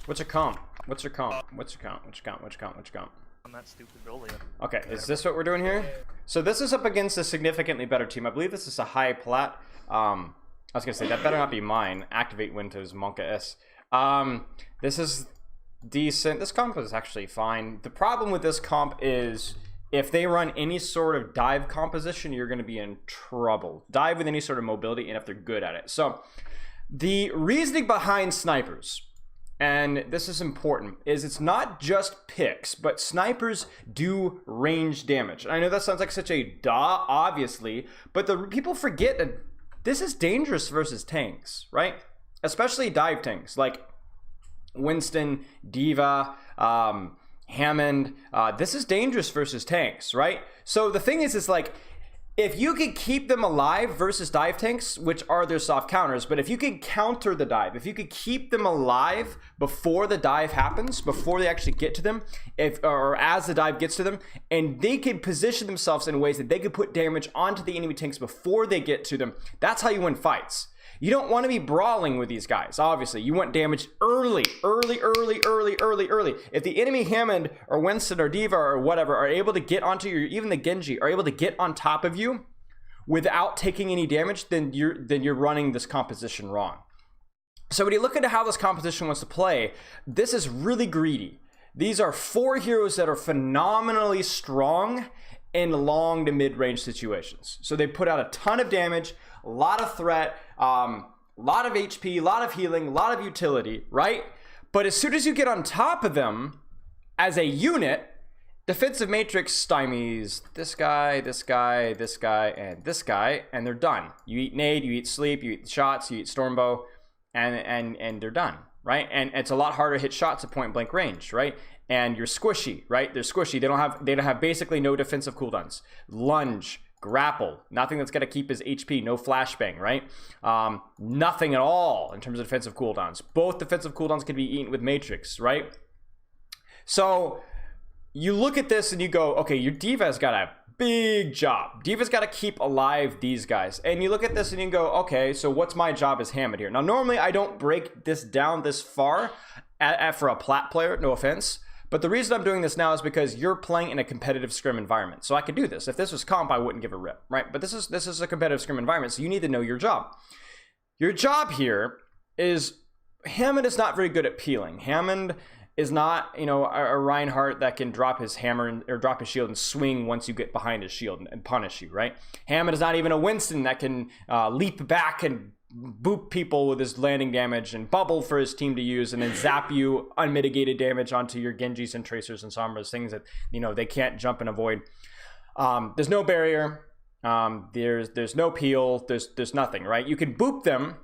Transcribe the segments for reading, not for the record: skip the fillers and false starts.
What's your comp? What's your comp? What's your comp? What's your comp? What's your comp? What's your comp? On that stupid building. Okay, is this what we're doing here? So this is up against a significantly better team. I believe this is a high plat. I was gonna say that better not be mine. Activate Windows Monka S. This is decent. This comp is actually fine. The problem with this comp is if they run any sort of dive composition, you're going to be in trouble. Dive with any sort of mobility, and if they're good at it. So the reasoning behind snipers, and this is important, is it's not just picks, but snipers do range damage. And I know that sounds like such a duh, obviously, but the people forget that this is dangerous versus tanks, right? Especially dive tanks like Winston, Diva, Hammond. This is dangerous versus tanks, right? So the thing is like, if you could keep them alive versus dive tanks, which are their soft counters, but if you could counter the dive, if you could keep them alive before the dive happens, before they actually get to them, or as the dive gets to them, and they could position themselves in ways that they could put damage onto the enemy tanks before they get to them, that's how you win fights. You don't want to be brawling with these guys, obviously. You want damage early. If the enemy Hammond or Winston or Diva or whatever are able to get onto you, even the Genji, are able to get on top of you without taking any damage, then you're running this composition wrong. So when you look at how this composition wants to play, this is really greedy. These are 4 heroes that are phenomenally strong in long to mid-range situations. So they put out a ton of damage, a lot of threat, a lot of HP, a lot of healing, a lot of utility, right? But as soon as you get on top of them as a unit, defensive matrix stymies this guy, this guy, this guy, and this guy, and they're done. You eat nade, you eat sleep, you eat shots, you eat stormbow, and they're done, right? And it's a lot harder to hit shots at point blank range, right? And you're squishy, right? They're squishy. They don't have basically no defensive cooldowns. Lunge, grapple, nothing that's gonna keep his HP, no flashbang, right? Nothing at all in terms of defensive cooldowns. Both defensive cooldowns can be eaten with matrix, right? So you look at this and you go, okay, your Diva's got a big job. Diva's got to keep alive these guys. And you look at this and you go, okay, so what's my job as Hammond here? Now, normally I don't break this down this far for a plat player, no offense. But the reason I'm doing this now is because you're playing in a competitive scrim environment. So I could do this. If this was comp, I wouldn't give a rip, right? But this is a competitive scrim environment, so you need to know your job. Your job here is, Hammond is not very good at peeling. Hammond is not, you know, a Reinhardt that can drop his hammer or drop his shield and swing once you get behind his shield and punish you, right? Hammond is not even a Winston that can leap back and boop people with his landing damage and bubble for his team to use and then zap you unmitigated damage onto your Genjis and Tracers and Sombras, things that, you know, they can't jump and avoid. There's no barrier. There's no peel. There's nothing, right? You can boop them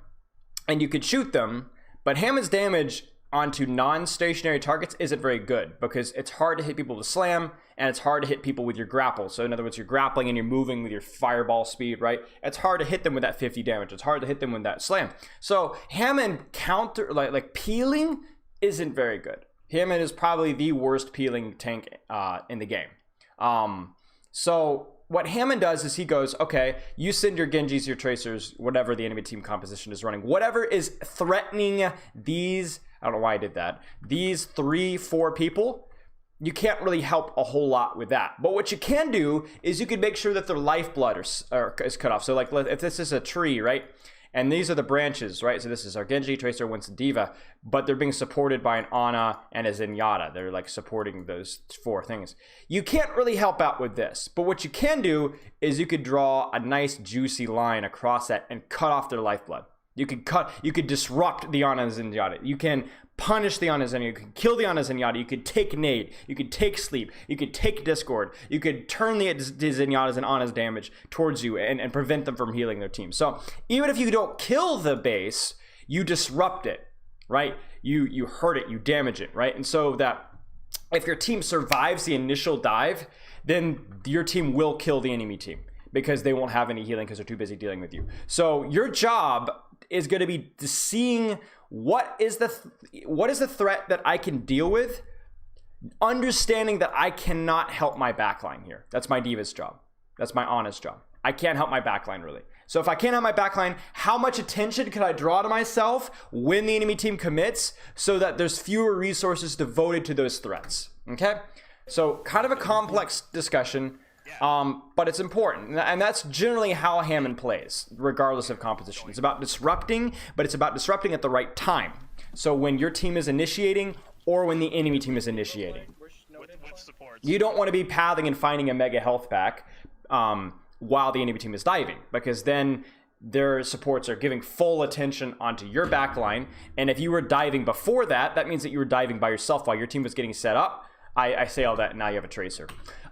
and you could shoot them, but Hammond's damage onto non-stationary targets isn't very good because it's hard to hit people with slam and it's hard to hit people with your grapple. So in other words, you're grappling and you're moving with your fireball speed, right? It's hard to hit them with that 50 damage. It's hard to hit them with that slam. So Hammond counter, like peeling isn't very good. Hammond is probably the worst peeling tank in the game. So what Hammond does is he goes, okay, you send your Genjis, your Tracers, whatever the enemy team composition is running, whatever is threatening these, I don't know why I did that, these 3-4 people, you can't really help a whole lot with that. But what you can do is you can make sure that their lifeblood is cut off. So like if this is a tree, right? And these are the branches, right? So this is our Genji, Tracer, Winston, Diva, but they're being supported by an Ana and a Zenyatta. They're like supporting those 4 things. You can't really help out with this, but what you can do is you could draw a nice juicy line across that and cut off their lifeblood. You could disrupt the Ana and Zenyatta. You can punish the Ana and Zenyatta. You can kill the Ana and Zenyatta. You could take nade. You could take sleep. You could take discord. You could turn the Zenyatta's and Ana's damage towards you and prevent them from healing their team. So even if you don't kill the base, you disrupt it, right? You hurt it, you damage it, right? And so that if your team survives the initial dive, then your team will kill the enemy team because they won't have any healing because they're too busy dealing with you. So your job is going to be seeing what is the threat that I can deal with, understanding that I cannot help my backline here. That's my Diva's job. That's my honest job. I can't help my backline really. So if I can't have my backline, how much attention could I draw to myself when the enemy team commits so that there's fewer resources devoted to those threats? Okay? So kind of a complex discussion, but it's important. And that's generally how Hammond plays, regardless of composition. It's about disrupting, but it's about disrupting at the right time. So when your team is initiating or when the enemy team is initiating. You don't want to be pathing and finding a mega health pack while the enemy team is diving, because then their supports are giving full attention onto your backline. And if you were diving before that, that means that you were diving by yourself while your team was getting set up. I say all that, and now you have a tracer.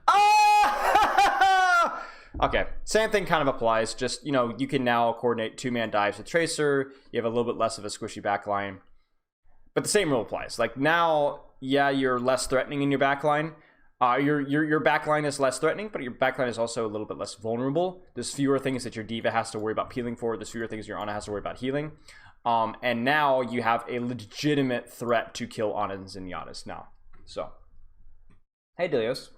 Ah! Okay, same thing kind of applies. Just, you know, you can now coordinate 2-man dives with tracer. You have a little bit less of a squishy backline. But the same rule applies. Like now, yeah, you're less threatening in your backline. Your backline is less threatening, but your backline is also a little bit less vulnerable. There's fewer things that your diva has to worry about peeling for. There's fewer things your Ana has to worry about healing. And now you have a legitimate threat to kill Ana and Zenyatta's now. So, hey Delios,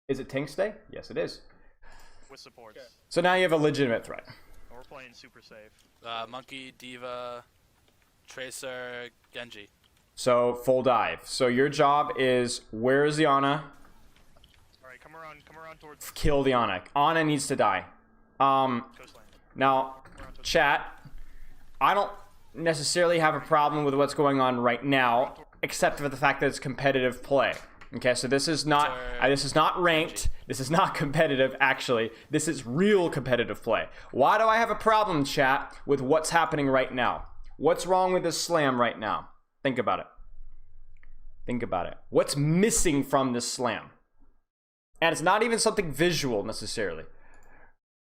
is it Tanks Day? Yes, it is. With supports. Okay. So now you have a legitimate threat. We're playing super safe. Monkey, Diva, Tracer, Genji. So full dive. So your job is, where is the Ana? Alright, come around towards... Kill the Ana. Ana needs to die. Now, chat, I don't necessarily have a problem with what's going on right now, except for the fact that it's competitive play. Okay, so this is not ranked. This is not competitive, actually. This is real competitive play. Why do I have a problem, chat, with what's happening right now? What's wrong with this slam right now? Think about it. Think about it. What's missing from this slam? And it's not even something visual, necessarily.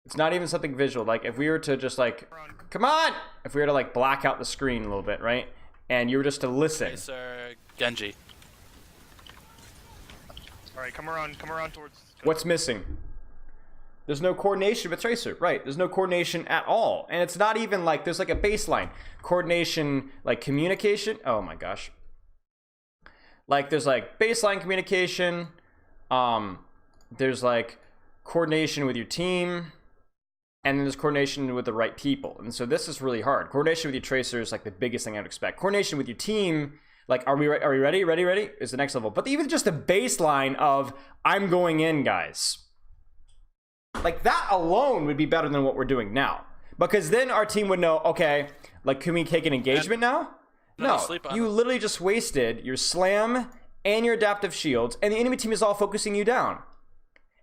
It's not even something visual. Like, if we were to just, like, come on! If we were to, like, black out the screen a little bit, right? And you were just to listen. Tracer, Genji. Alright, come around towards... What's missing? There's no coordination with Tracer, right? There's no coordination at all. And it's not even like, there's like a baseline. Coordination, like communication. Oh my gosh. Like there's like baseline communication. There's like coordination with your team. And then there's coordination with the right people. And so this is really hard. Coordination with your Tracer is like the biggest thing I would expect. Coordination with your team, like, are we ready? Ready? Is the next level. But even just the baseline of, I'm going in, guys. Like, that alone would be better than what we're doing now. Because then our team would know, okay, like, can we take an engagement now? No, you literally just wasted your slam and your adaptive shields, and the enemy team is all focusing you down.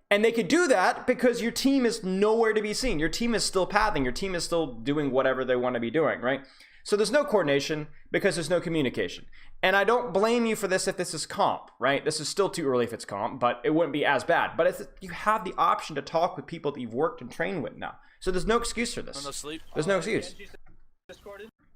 And they could do that because your team is nowhere to be seen. Your team is still pathing. Your team is still doing whatever they want to be doing, right? So there's no coordination because there's no communication. And I don't blame you for this if this is comp, right? This is still too early if it's comp, but it wouldn't be as bad. But it's, you have the option to talk with people that you've worked and trained with now. So there's no excuse for this. There's no excuse.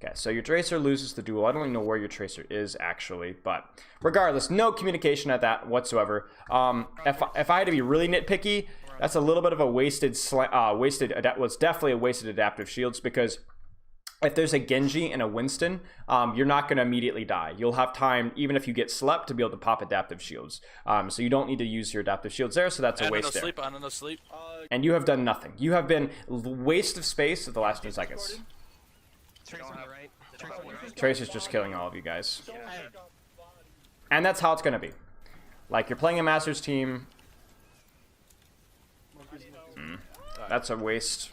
Okay, so your Tracer loses the duel. I don't even know where your Tracer is, actually. But regardless, no communication at that whatsoever. If I had to be really nitpicky, that's a little bit of a wasted... well, it's definitely a wasted adaptive shields because... if there's a Genji and a Winston, you're not going to immediately die. You'll have time, even if you get slept, to be able to pop adaptive shields. So you don't need to use your adaptive shields there, so that's a waste there. And you have done nothing. You have been waste of space for the last 2 seconds. Tracer's just killing all of you guys. And that's how it's going to be. Like, you're playing a Masters team. That's a waste.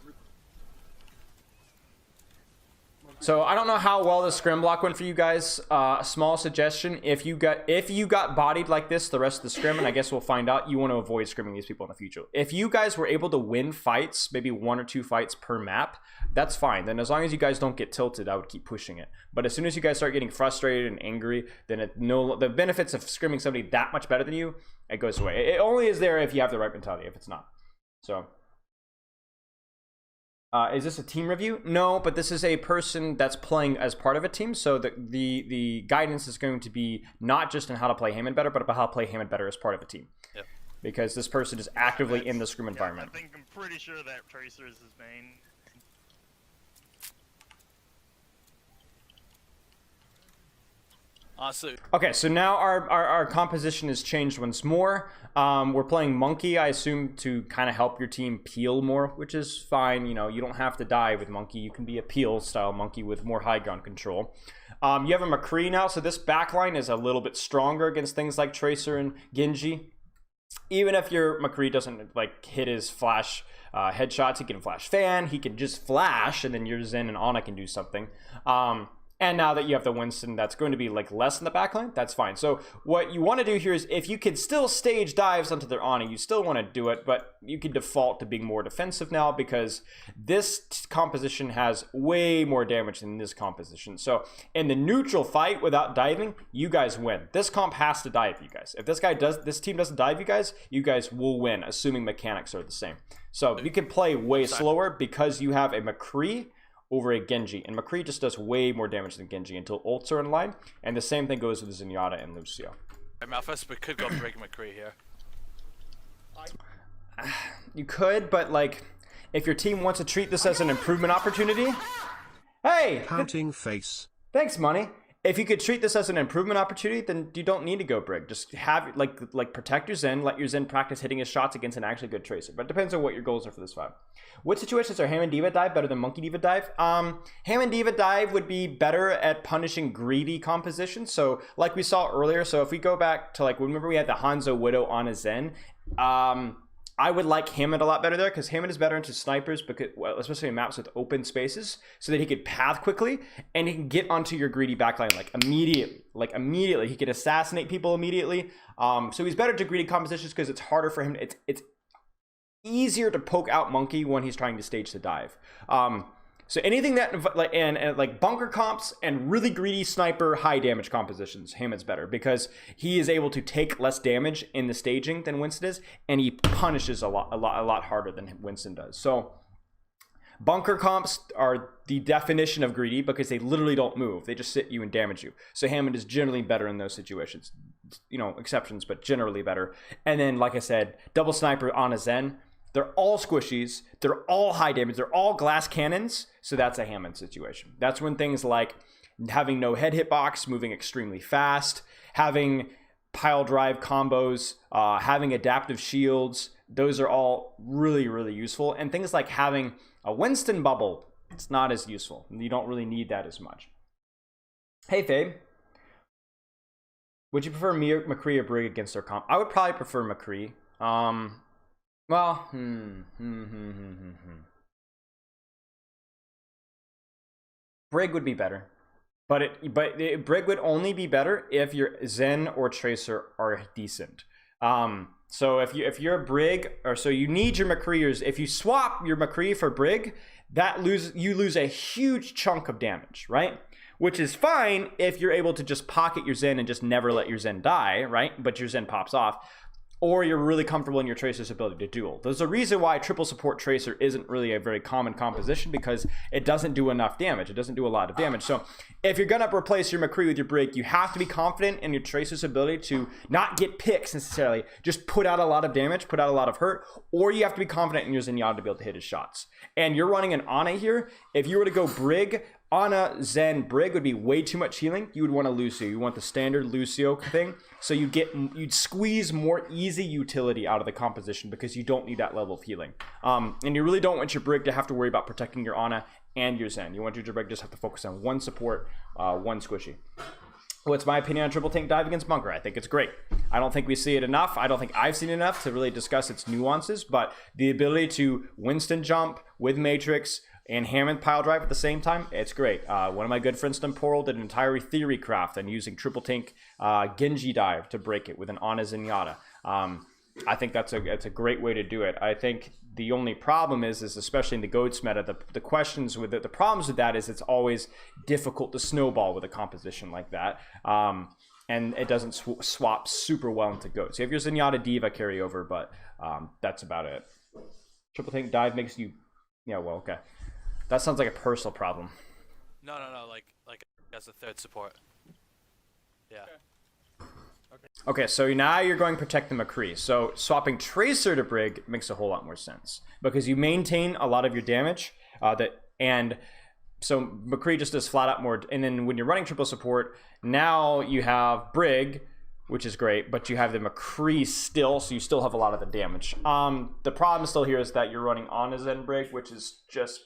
So I don't know how well the scrim block went for you guys. A small suggestion: if you got bodied like this the rest of the scrim, and I guess we'll find out, you want to avoid scrimming these people in the future. If you guys were able to win fights, maybe 1 or 2 fights per map, that's fine. Then as long as you guys don't get tilted, I would keep pushing it. But as soon as you guys start getting frustrated and angry, then the benefits of scrimming somebody that much better than you, it goes away. It only is there if you have the right mentality. If it's not, so. Is this a team review? No, but this is a person that's playing as part of a team. So the guidance is going to be not just on how to play Hammond better, but about how to play Hammond better as part of a team. Yep. Because this person is actively in the scrim environment. I'm pretty sure that Tracer is his main. Honestly, Okay, so now our composition has changed once more. We're playing Monkey, I assume, to kind of help your team peel more, which is fine. You know, you don't have to dive with Monkey. You can be a peel style Monkey with more high ground control. You have a McCree now, so this backline is a little bit stronger against things like Tracer and Genji. Even if your McCree doesn't like hit his flash headshots, he can flash fan, he can just flash, and then your Zen and Ana can do something. And now that you have the Winston, that's going to be like less in the backline. That's fine. So what you want to do here is, if you can still stage dives onto their Ana, you still want to do it, but you can default to being more defensive now, because this composition has way more damage than this composition. So in the neutral fight without diving, you guys win. This comp has to dive you guys. If this team doesn't dive you guys will win, assuming mechanics are the same. So you can play way slower because you have a McCree over a Genji, and McCree just does way more damage than Genji until ults are in line, and the same thing goes with Zenyatta and Lucio. Malphus, we could go break McCree here. You could, but like, if your team wants to treat this as an improvement opportunity, hey, Pouting face. thanks, money. If you could treat this as an improvement opportunity, then you don't need to go Brig. Just have like protect your Zen, let your Zen practice hitting his shots against an actually good Tracer. But it depends on what your goals are for this fight. What situations are Hammond D.Va dive better than Monkey D.Va dive? Hammond D.Va dive would be better at punishing greedy compositions. So like we saw earlier, so if we go back to like, remember we had the Hanzo Widow on a Zen, I would like Hammond a lot better there, because Hammond is better into snipers, because, well, especially in maps with open spaces, so that he could path quickly and he can get onto your greedy backline like immediately. He can assassinate people immediately. So he's better to greedy compositions because it's harder for him. It's easier to poke out Monkey when he's trying to stage the dive. So anything that like and like bunker comps and really greedy sniper high damage compositions, Hammond's better because he is able to take less damage in the staging than Winston is, and he punishes a lot harder than Winston does. So bunker comps are the definition of greedy because they literally don't move; they just sit you and damage you. So Hammond is generally better in those situations. You know, exceptions, but generally better. And then, like I said, double sniper on a Zen. They're all squishies. They're all high damage. They're all glass cannons. So that's a Hammond situation. That's when things like having no head hitbox, moving extremely fast, having pile drive combos, having adaptive shields, those are all really, really useful. And things like having a Winston bubble, it's not as useful. You don't really need that as much. Hey, Fabe. Would you prefer McCree or Brig against their comp? I would probably prefer McCree. Well, Brig would be better, but Brig would only be better if your Zen or Tracer are decent. So if you're a Brig, or so you need your McCree, if you swap your McCree for Brig, you lose a huge chunk of damage, right? Which is fine if you're able to just pocket your Zen and just never let your Zen die, right? But your Zen pops off. Or you're really comfortable in your Tracer's ability to duel. There's a reason why triple support Tracer isn't really a very common composition, because it doesn't do enough damage. It doesn't do a lot of damage. So if you're going to replace your McCree with your Brig, you have to be confident in your Tracer's ability to not get picks necessarily, just put out a lot of damage, put out a lot of hurt, or you have to be confident in your Zenyatta to be able to hit his shots. And you're running an Ana here. If you were to go Brig, Ana, Zen, Brig would be way too much healing. You would want a Lucio. You want the standard Lucio thing. So you'd squeeze more easy utility out of the composition because you don't need that level of healing. And you really don't want your Brig to have to worry about protecting your Ana and your Zen. You want your Brig just have to focus on one support, one squishy. What's my opinion on triple tank dive against bunker? I think it's great. I don't think we see it enough. I don't think I've seen enough to really discuss its nuances, but the ability to Winston jump with Matrix and Hammond pile drive at the same time, it's great. One of my good friends, Temporal, did an entire theory craft and using triple tank Genji dive to break it with an Ana Zenyatta. I think it's a great way to do it. I think the only problem is especially in the GOATS meta, the questions with it, the problems with that is it's always difficult to snowball with a composition like that. And it doesn't swap super well into GOATS. You have your Zenyatta D.Va carryover, but that's about it. Triple tank dive makes you, yeah, well, okay. That sounds like a personal problem. No, like as a third support. Yeah. Okay, so now you're going to protect the McCree. So swapping Tracer to Brig makes a whole lot more sense because you maintain a lot of your damage. And So McCree just does flat out more. And then when you're running triple support, now you have Brig, which is great, but you have the McCree still, so you still have a lot of the damage. The problem still here is that you're running on a Zen Brig, which is just,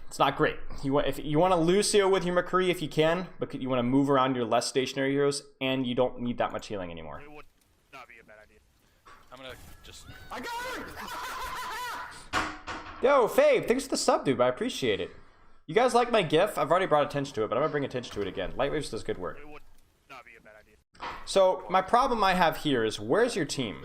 it's not great. If you want to Lucio with your McCree if you can, but you want to move around your less stationary heroes, and you don't need that much healing anymore. It would not be a bad idea. I'm gonna just. I got her! Yo, Fabe, thanks for the sub, dude. I appreciate it. You guys like my GIF? I've already brought attention to it, but I'm gonna bring attention to it again. Lightwaves does good work. It would not be a bad idea. So my problem I have here is, where's your team?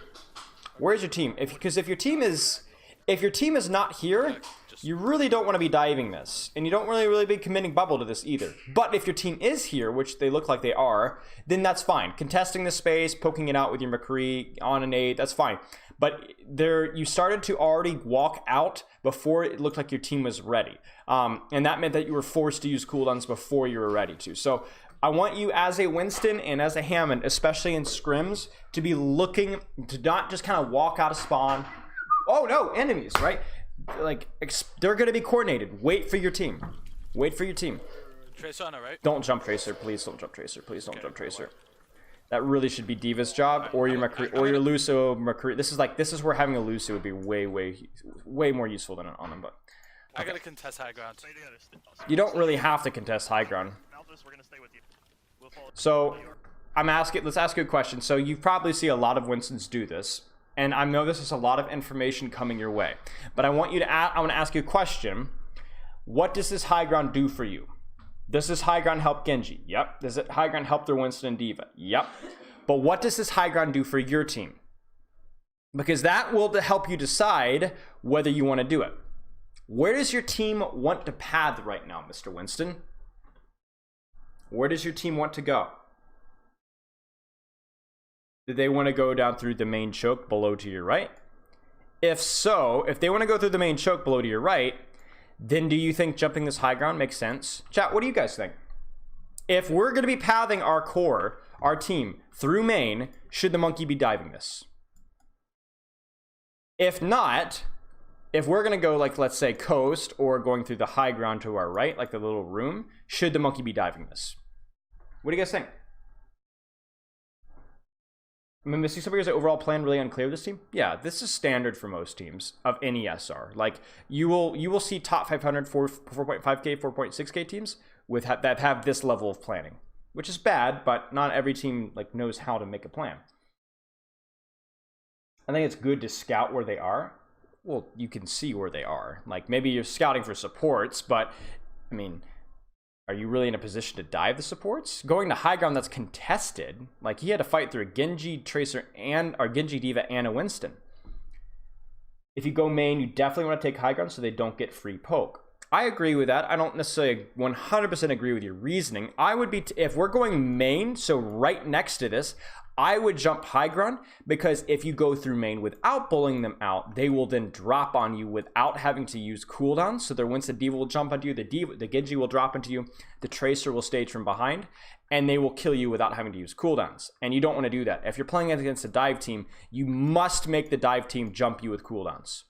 Where's your team? Because if your team is not here, you really don't want to be diving this, and you don't really be committing bubble to this either. But if your team is here, which they look like they are, then that's fine. Contesting the space, poking it out with your McCree on an 8, that's fine. But you started to already walk out before it looked like your team was ready, and that meant that you were forced to use cooldowns before you were ready to. So I want you as a Winston and as a Hammond, especially in scrims, to be looking to not just kind of walk out of spawn. Oh no, enemies, right? Like, they're going to be coordinated. Wait for your team. Wait for your team. Tracer on it, right? Don't jump Tracer. Please don't jump Tracer. Please don't jump Tracer. That really should be Diva's job, or your McCree, or your Lucio McCree. This is where having a Lucio would be way more useful than on them. But I gotta contest high ground. you don't really have to contest high ground. Malthus, we're gonna stay with you. We'll follow. So let's ask you a question. So you probably see a lot of Winstons do this, and I know this is a lot of information coming your way. But I want to ask you a question. What does this high ground do for you? Does this high ground help Genji? Yep. Does it high ground help their Winston and Diva? Yep. But what does this high ground do for your team? Because that will help you decide whether you want to do it. Where does your team want to path right now, Mr. Winston? Where does your team want to go? Do they want to go down through the main choke below to your right? If so, if they want to go through the main choke below to your right, then do you think jumping this high ground makes sense? Chat, what do you guys think? If we're going to be pathing our core, our team, through main, should the monkey be diving this? If not, if we're going to go, like, let's say coast, or going through the high ground to our right, like the little room, should the monkey be diving this? What do you guys think? Am I missing something? Is the overall plan really unclear with this team? Yeah, this is standard for most teams of any SR. Like, you will see top 500 4.5k, 4.6k teams with that have this level of planning, which is bad, but not every team like knows how to make a plan. I think it's good to scout where they are. Well, you can see where they are. Like, maybe you're scouting for supports, but I mean, are you really in a position to dive the supports? Going to high ground that's contested, like he had to fight through a Genji Tracer or Genji Diva and a Winston. If you go main, you definitely want to take high ground so they don't get free poke. I agree with that. I don't necessarily 100% agree with your reasoning. I would be, if we're going main, so right next to this, I would jump high ground, because if you go through main without bullying them out, they will then drop on you without having to use cooldowns. So their Winston Diva will jump onto you, the Genji will drop into you, the Tracer will stage from behind, and they will kill you without having to use cooldowns. And you don't want to do that. If you're playing against a dive team, you must make the dive team jump you with cooldowns.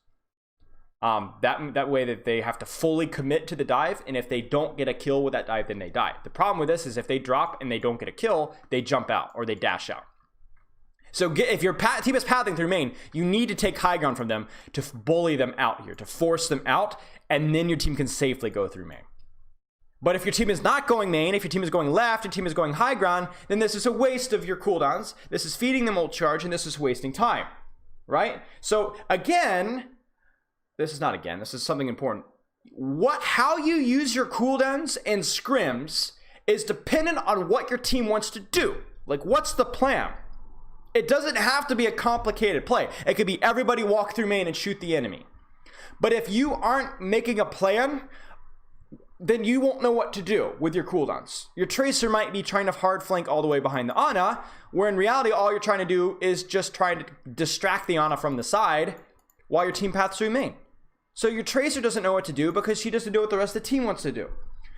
That way that they have to fully commit to the dive, and if they don't get a kill with that dive, then they die. The problem with this is if they drop and they don't get a kill, they jump out or they dash out. So if your team is pathing through main, you need to take high ground from them to bully them out here, to force them out, and then your team can safely go through main. But if your team is not going main, if your team is going left, your team is going high ground, then this is a waste of your cooldowns, this is feeding them ult charge, and this is wasting time, right? So again, this is something important. How you use your cooldowns and scrims is dependent on what your team wants to do. Like, what's the plan? It doesn't have to be a complicated play. It could be everybody walk through main and shoot the enemy. But if you aren't making a plan, then you won't know what to do with your cooldowns. Your Tracer might be trying to hard flank all the way behind the Ana, where in reality, all you're trying to do is just trying to distract the Ana from the side while your team paths through main. So your Tracer doesn't know what to do because she doesn't know what the rest of the team wants to do.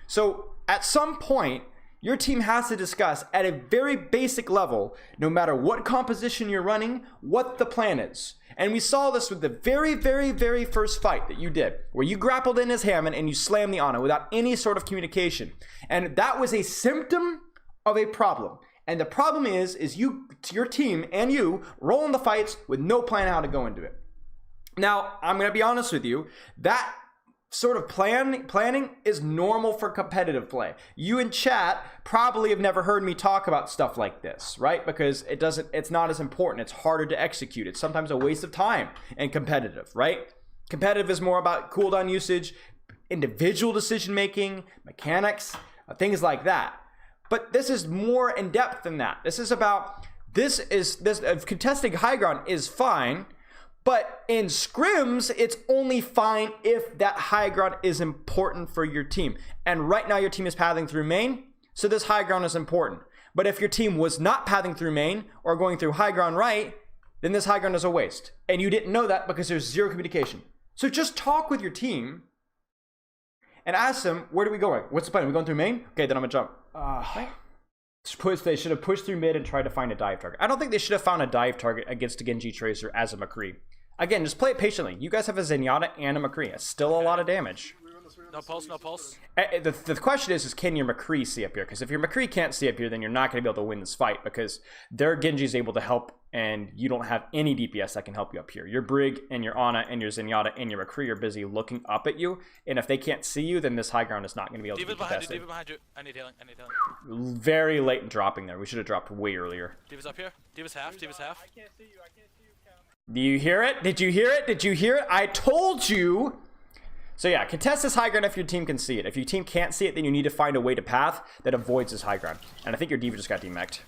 So at some point, your team has to discuss at a very basic level, no matter what composition you're running, what the plan is. And we saw this with the very, very, very first fight that you did, where you grappled in as Hammond and you slammed the Ana without any sort of communication. And that was a symptom of a problem. And the problem is your team and you roll in the fights with no plan how to go into it. Now, I'm going to be honest with you, that sort of planning is normal for competitive play. You in chat probably have never heard me talk about stuff like this, right? Because it's not as important. It's harder to execute. It's sometimes a waste of time and competitive, right? Competitive is more about cooldown usage, individual decision making, mechanics, things like that. But this is more in depth than that. This is about contesting high ground is fine. But in scrims, it's only fine if that high ground is important for your team. And right now your team is pathing through main, so this high ground is important. But if your team was not pathing through main or going through high ground right, then this high ground is a waste. And you didn't know that because there's zero communication. So just talk with your team and ask them, where are we going? What's the plan? Are we going through main? Okay, then I'm gonna jump. They should have pushed through mid and tried to find a dive target. I don't think they should have found a dive target against a Genji Tracer as a McCree. Again, just play it patiently. You guys have a Zenyatta and a McCree. It's still a lot of damage. No pulse, no pulse. The question is can your McCree see up here? Because if your McCree can't see up here, then you're not going to be able to win this fight because their Genji is able to help and you don't have any DPS that can help you up here. Your Brig and your Ana and your Zenyatta and your McCree are busy looking up at you. And if they can't see you, then this high ground is not going to be able to be contested. D.Va's behind you. I need healing. Very late in dropping there. We should have dropped way earlier. D.Va's up here. D.Va's half. I can't see you. Do you hear it? Did you hear it? Did you hear it? I told you. So yeah, contest this high ground if your team can see it. If your team can't see it, then you need to find a way to path that avoids this high ground. And I think your D.Va just got demeched.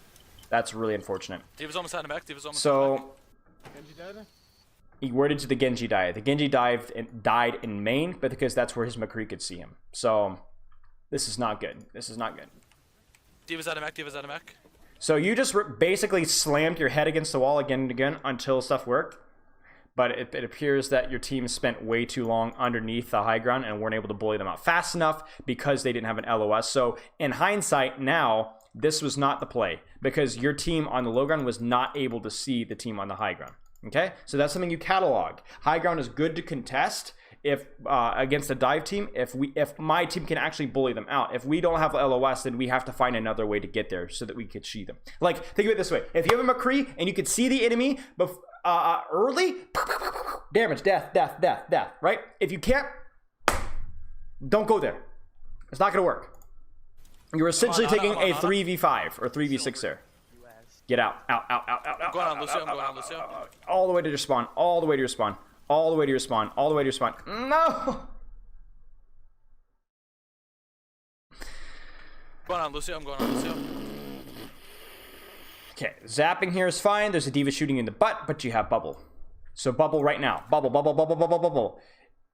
That's really unfortunate. D.Va's almost out of mech. D.Va's almost so where did the Genji die? The Genji died in main, but because that's where his McCree could see him. So this is not good. This is not good. D.Va's out of mech. D.Va's out of mech. So you just basically slammed your head against the wall again and again until stuff worked. But it appears that your team spent way too long underneath the high ground and weren't able to bully them out fast enough because they didn't have an LOS. So in hindsight now, this was not the play because your team on the low ground was not able to see the team on the high ground. Okay, so that's something you catalog. High ground is good to contest if against a dive team, if my team can actually bully them out. If we don't have LOS, then we have to find another way to get there so that we could see them. Like, think of it this way. If you have a McCree and you could see the enemy early, damage, death, right? If you can't, don't go there. It's not going to work. You're essentially taking a 3v5 or 3v6 there. Get out. I'm going on Lucio. All the way to your spawn. All the way to your spawn. All the way to your spawn. All the way to your spawn. No! I'm going on Lucio. Okay, zapping here is fine. There's a D.Va shooting in the butt, but you have bubble. So bubble right now. Bubble.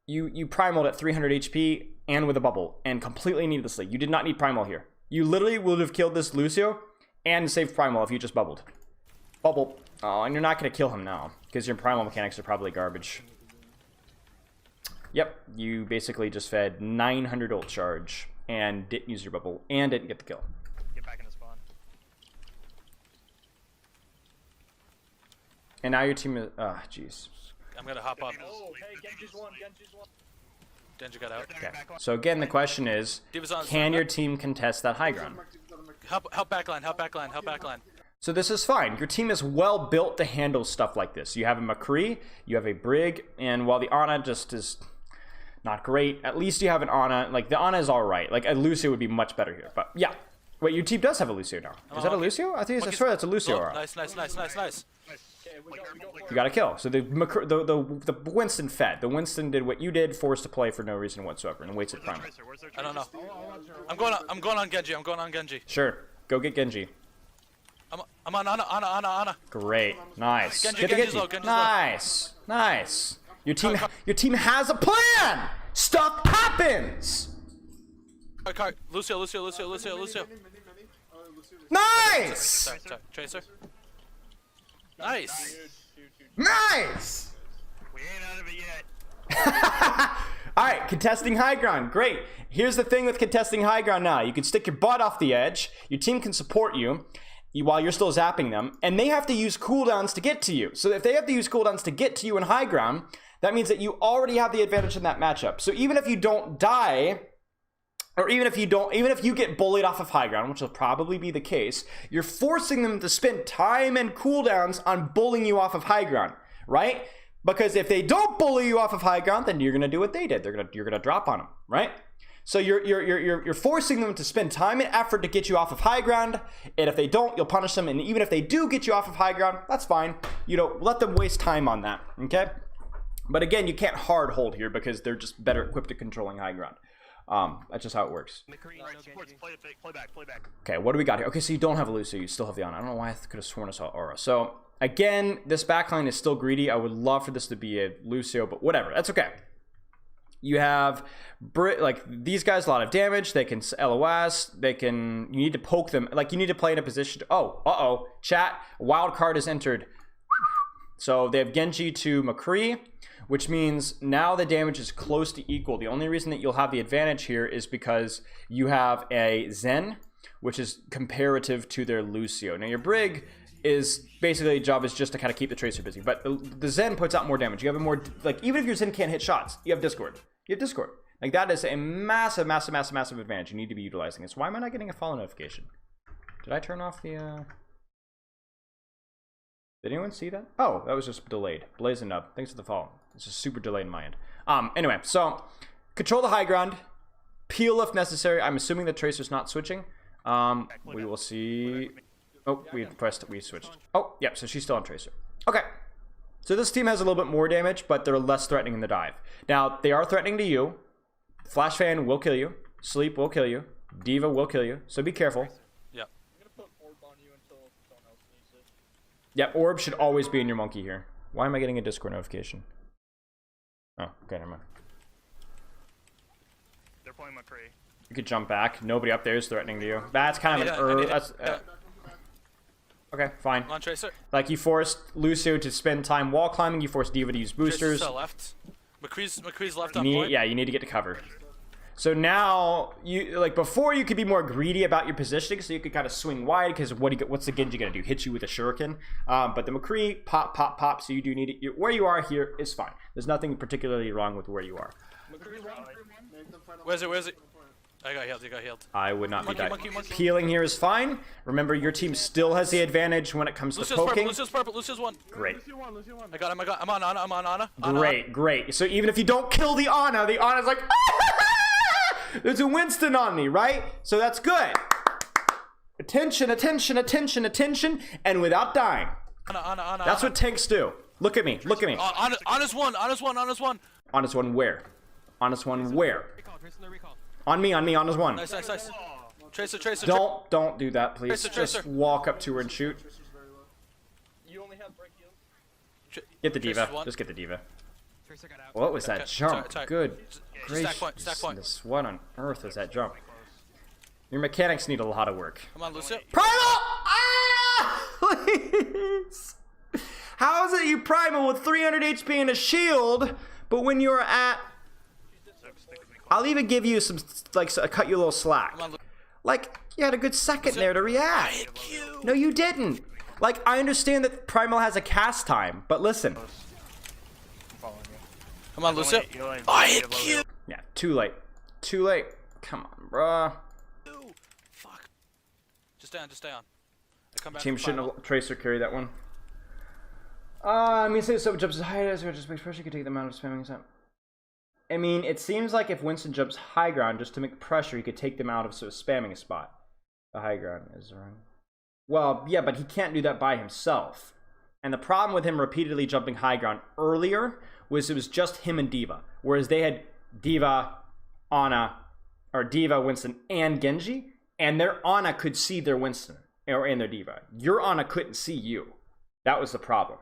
You primaled at 300 HP and with a bubble, and completely needlessly. You did not need primal here. You literally would have killed this Lucio and saved primal if you just bubbled. Bubble. Oh, and you're not going to kill him now because your primal mechanics are probably garbage. Yep, you basically just fed 900 ult charge and didn't use your bubble and didn't get the kill. Get back in the spawn. And now your team is... Oh, jeez. I'm going to hop up. Oh, hey, Genji's one. Genji got out. Okay. So again, the question is, can your team contest that high ground? Help backline. So this is fine. Your team is well built to handle stuff like this. You have a McCree, you have a Brig, and while the Ana just is not great, at least you have an Ana. Like, the Ana is alright. Like, a Lucio would be much better here. But, yeah. Wait, your team does have a Lucio now. Is that a Lucio? I swear that's a Lucio. Oh, nice. You got a kill. So the Winston fed. The Winston did what you did, forced to play for no reason whatsoever, and wasted Primal. I don't know. I'm going on Genji. Sure. Go get Genji. I'm on Ana. Great. Nice. Genji's Get the low. Nice. Your team has a plan. Stuff happens. Cart. Lucio. Nice. Tracer. Nice. Nice. We ain't out of it yet. All right, contesting high ground. Great. Here's the thing with contesting high ground now. You can stick your butt off the edge. Your team can support you while you're still zapping them. And they have to use cooldowns to get to you. So if they have to use cooldowns to get to you in high ground, that means that you already have the advantage in that matchup. So even if you don't die, or even if you get bullied off of high ground, which will probably be the case, you're forcing them to spend time and cooldowns on bullying you off of high ground, right? Because if they don't bully you off of high ground, then you're gonna do what they did. You're gonna drop on them, right? So you're forcing them to spend time and effort to get you off of high ground, and if they don't, you'll punish them. And even if they do get you off of high ground, that's fine. You know, let them waste time on that, okay? But again, you can't hard hold here because they're just better equipped at controlling high ground. That's just how it works. Okay, what do we got here? Okay, so you don't have a Lucio, you still have the Ana. I don't know why I could have sworn I saw Aura. So again, this backline is still greedy. I would love for this to be a Lucio, but whatever, that's okay. You have like these guys, a lot of damage. They can LOS. They can. You need to poke them. Like you need to play in a position. Oh, chat. Wild card is entered. So they have Genji to McCree, which means now the damage is close to equal. The only reason that you'll have the advantage here is because you have a Zen, which is comparative to their Lucio. Now your Brig is basically job is just to kind of keep the Tracer busy, but the Zen puts out more damage. You have a more, like, even if your Zen can't hit shots, you have Discord. You have Discord. Like, that is a massive advantage. You need to be utilizing this. Why am I not getting a follow notification? Did I turn off the, Did anyone see that? Oh, that was just delayed. Blazing up. Thanks for the follow. It's just super delayed in my end. Anyway, so control the high ground. Peel if necessary. I'm assuming the Tracer's not switching. We will see. Oh, we switched. Oh, yeah, so she's still on Tracer. Okay. So this team has a little bit more damage, but they're less threatening in the dive. Now, they are threatening to you. Flash Fan will kill you. Sleep will kill you. Diva will kill you. So be careful. Yep. I'm gonna put orb on you until someone else needs it. Yep, orb should always be in your monkey here. Why am I getting a Discord notification? Oh, okay, never mind. They're playing McCree. You could jump back. Nobody up there is threatening to you. That's kind of an okay, fine. Come on, Tracer. Like, you forced Lucio to spend time wall climbing. You forced Diva to use boosters. Tracer's to the left. McCree's left on point. Yeah, you need to get to cover. So now, before you could be more greedy about your positioning, so you could kind of swing wide, because what's the Genji gonna do? Hit you with a shuriken? But the McCree, pop, so you do need it. Where you are here is fine. There's nothing particularly wrong with where you are. Where's it? I got healed. I would not be dying. Monkey. Peeling here is fine. Remember, your team still has the advantage when it comes to poking. Lucio's purple. Lucio's one. Great. I got him. I'm on Ana. Great. So even if you don't kill the Ana's like, there's a Winston on me, right? So that's good. Attention, and without dying. Ana. That's what tanks do. Look at me. Ana's one. Honest one where? On me, Ana's one. Nice. Tracer. Don't do that, please. Tracer. Just walk up to her and shoot. You only have break heals. Get the Diva. Tracer's one. Just get the Diva. Tracer got out. What was that jump? Sorry. Good Stack point. gracious. What on earth was that jump? Your mechanics need a lot of work. Come on, Lucio. Primal! Please! How is it you Primal with 300 HP and a shield, but when you're at... I'll even give you some, cut you a little slack. Like, you had a good second there to react. No, you didn't. Like, I understand that Primal has a cast time, but listen. Come on, Lucio. I hit Q. Yeah, too late. Come on, bruh. Fuck. Just stay on. I come back Team for shouldn't Primal. have Tracer carry that one. I mean, say someone jumps as high as or just makes pressure, you can take them out of spamming time. I mean, it seems like if Winston jumps high ground just to make pressure, he could take them out of spamming a spot. The high ground is wrong. Well, yeah, but he can't do that by himself. And the problem with him repeatedly jumping high ground earlier was it was just him and Diva. Whereas they had Diva, Ana, or Diva, Winston, and Genji. And their Ana could see their Winston, or in their Diva. Your Ana couldn't see you. That was the problem.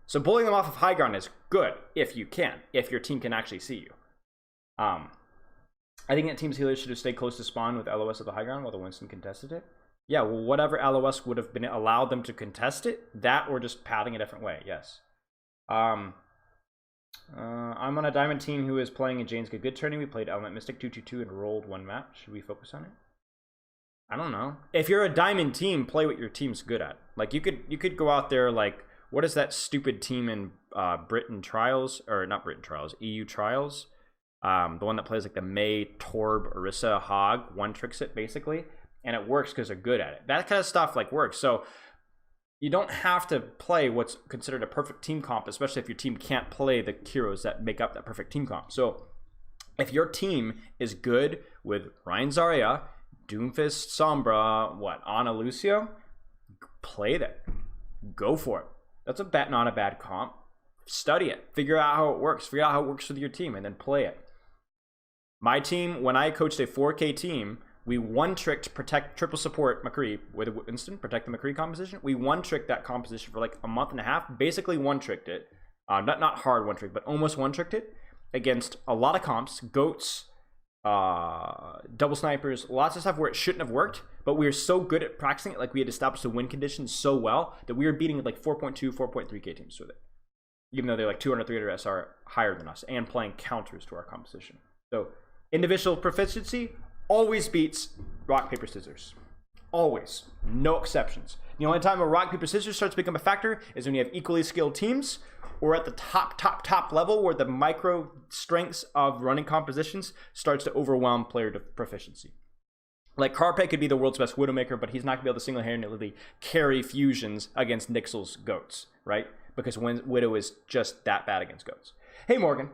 So bullying them off of high ground is good, if you can. If your team can actually see you. I think that team's healers should have stayed close to spawn with LOS at the high ground while the Winston contested it. Yeah, well, whatever LOS would have been allowed them to contest it, that or just pathing a different way, yes. I'm on a diamond team who is playing in Jane's Good tourney. We played Element Mystic 2-2-2 and rolled one map. Should we focus on it? I don't know. If you're a diamond team, play what your team's good at. Like you could go out there like, what is that stupid team in Britain Trials, or not Britain Trials, EU Trials? The one that plays like the May, Torb, Orisa, Hog, one tricks it basically, and it works because they're good at it. That kind of stuff like works. So you don't have to play what's considered a perfect team comp, especially if your team can't play the heroes that make up that perfect team comp. So if your team is good with Ryan Zarya, Doomfist, Sombra, Ana Lucio, play that. Go for it. That's not a bad comp. Study it. Figure out how it works. Figure out how it works with your team and then play it. My team, when I coached a 4K team, we one-tricked Protect Triple Support McCree with Winston, Protect the McCree composition. We one-tricked that composition for like a month and a half. Basically one-tricked it. Not hard one-trick, but almost one-tricked it against a lot of comps. Goats, double snipers, lots of stuff where it shouldn't have worked, but we were so good at practicing it, like we had established the win conditions so well that we were beating like 4.2, 4.3k teams with it, even though they're like 200, 300 SR higher than us and playing counters to our composition. So individual proficiency always beats rock, paper, scissors. Always. No exceptions. The only time a rock, paper, scissors starts to become a factor is when you have equally skilled teams, or at the top level where the micro strengths of running compositions starts to overwhelm player proficiency. Like Carpe could be the world's best Widowmaker, but he's not going to be able to single-handedly carry fusions against Nixel's goats, right? Because Widow is just that bad against goats. Hey, Morgan.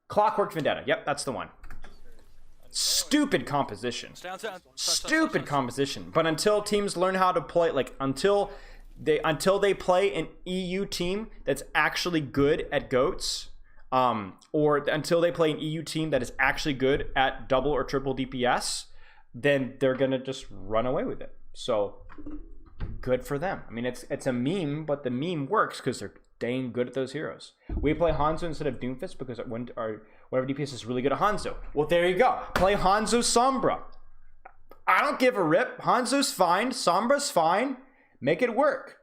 Clockwork Vendetta. Yep, that's the one. Stupid composition. Stupid composition. But until teams learn how to play, like until they play an EU team that's actually good at goats, or until they play an EU team that is actually good at double or triple DPS, then they're gonna just run away with it. So good for them. I mean, it's a meme, but the meme works because they're dang good at those heroes. We play Hanzo instead of Doomfist because whatever DPS is really good at Hanzo. Well, there you go. Play Hanzo Sombra. I don't give a rip. Hanzo's fine. Sombra's fine. Make it work.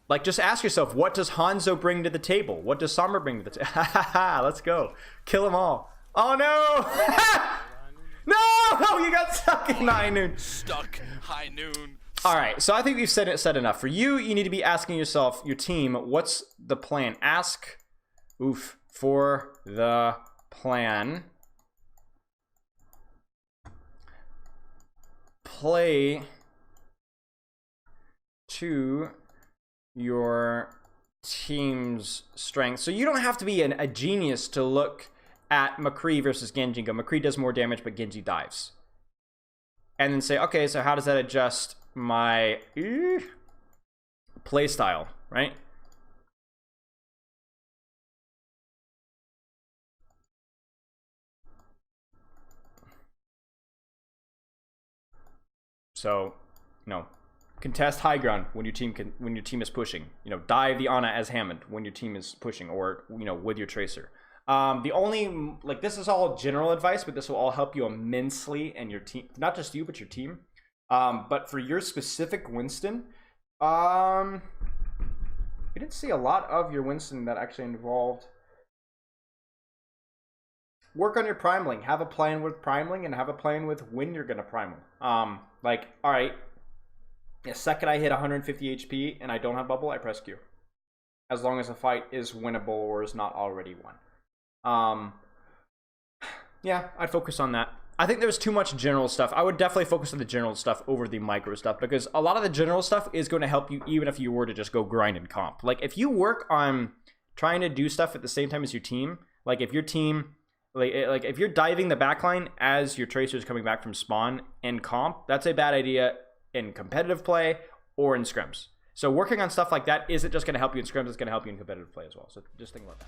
Like, just ask yourself, what does Hanzo bring to the table? What does Sombra bring to the table? Let's go. Kill them all. Oh, no. No, you got stuck in high noon. Stuck high noon. All right, so I think we've said enough. For you, you need to be asking yourself, your team, what's the plan? Ask, for the plan. Play to your team's strength. So you don't have to be a genius to look at McCree versus Genji and go, McCree does more damage, but Genji dives. And then say, okay, so how does that adjust my play style, right? So, contest high ground when your team is pushing. Dive the Ana as Hammond when your team is pushing, or with your tracer. The only, this is all general advice, but this will all help you immensely and your team, not just you, but your team. But for your specific Winston, we didn't see a lot of your Winston that actually involved work on your primaling. Have a plan with primaling and have a plan with when you're gonna primal. All right, the second I hit 150 HP and I don't have bubble, I press Q. As long as the fight is winnable or is not already won. Yeah, I'd focus on that. I think there's too much general stuff. I would definitely focus on the general stuff over the micro stuff, because a lot of the general stuff is going to help you even if you were to just go grind and comp. Like, if you work on trying to do stuff at the same time as your team, like if your team, like if you're diving the backline as your tracer is coming back from spawn in comp, that's a bad idea in competitive play or in scrims. So working on stuff like that isn't just going to help you in scrims, it's going to help you in competitive play as well. So just think about that.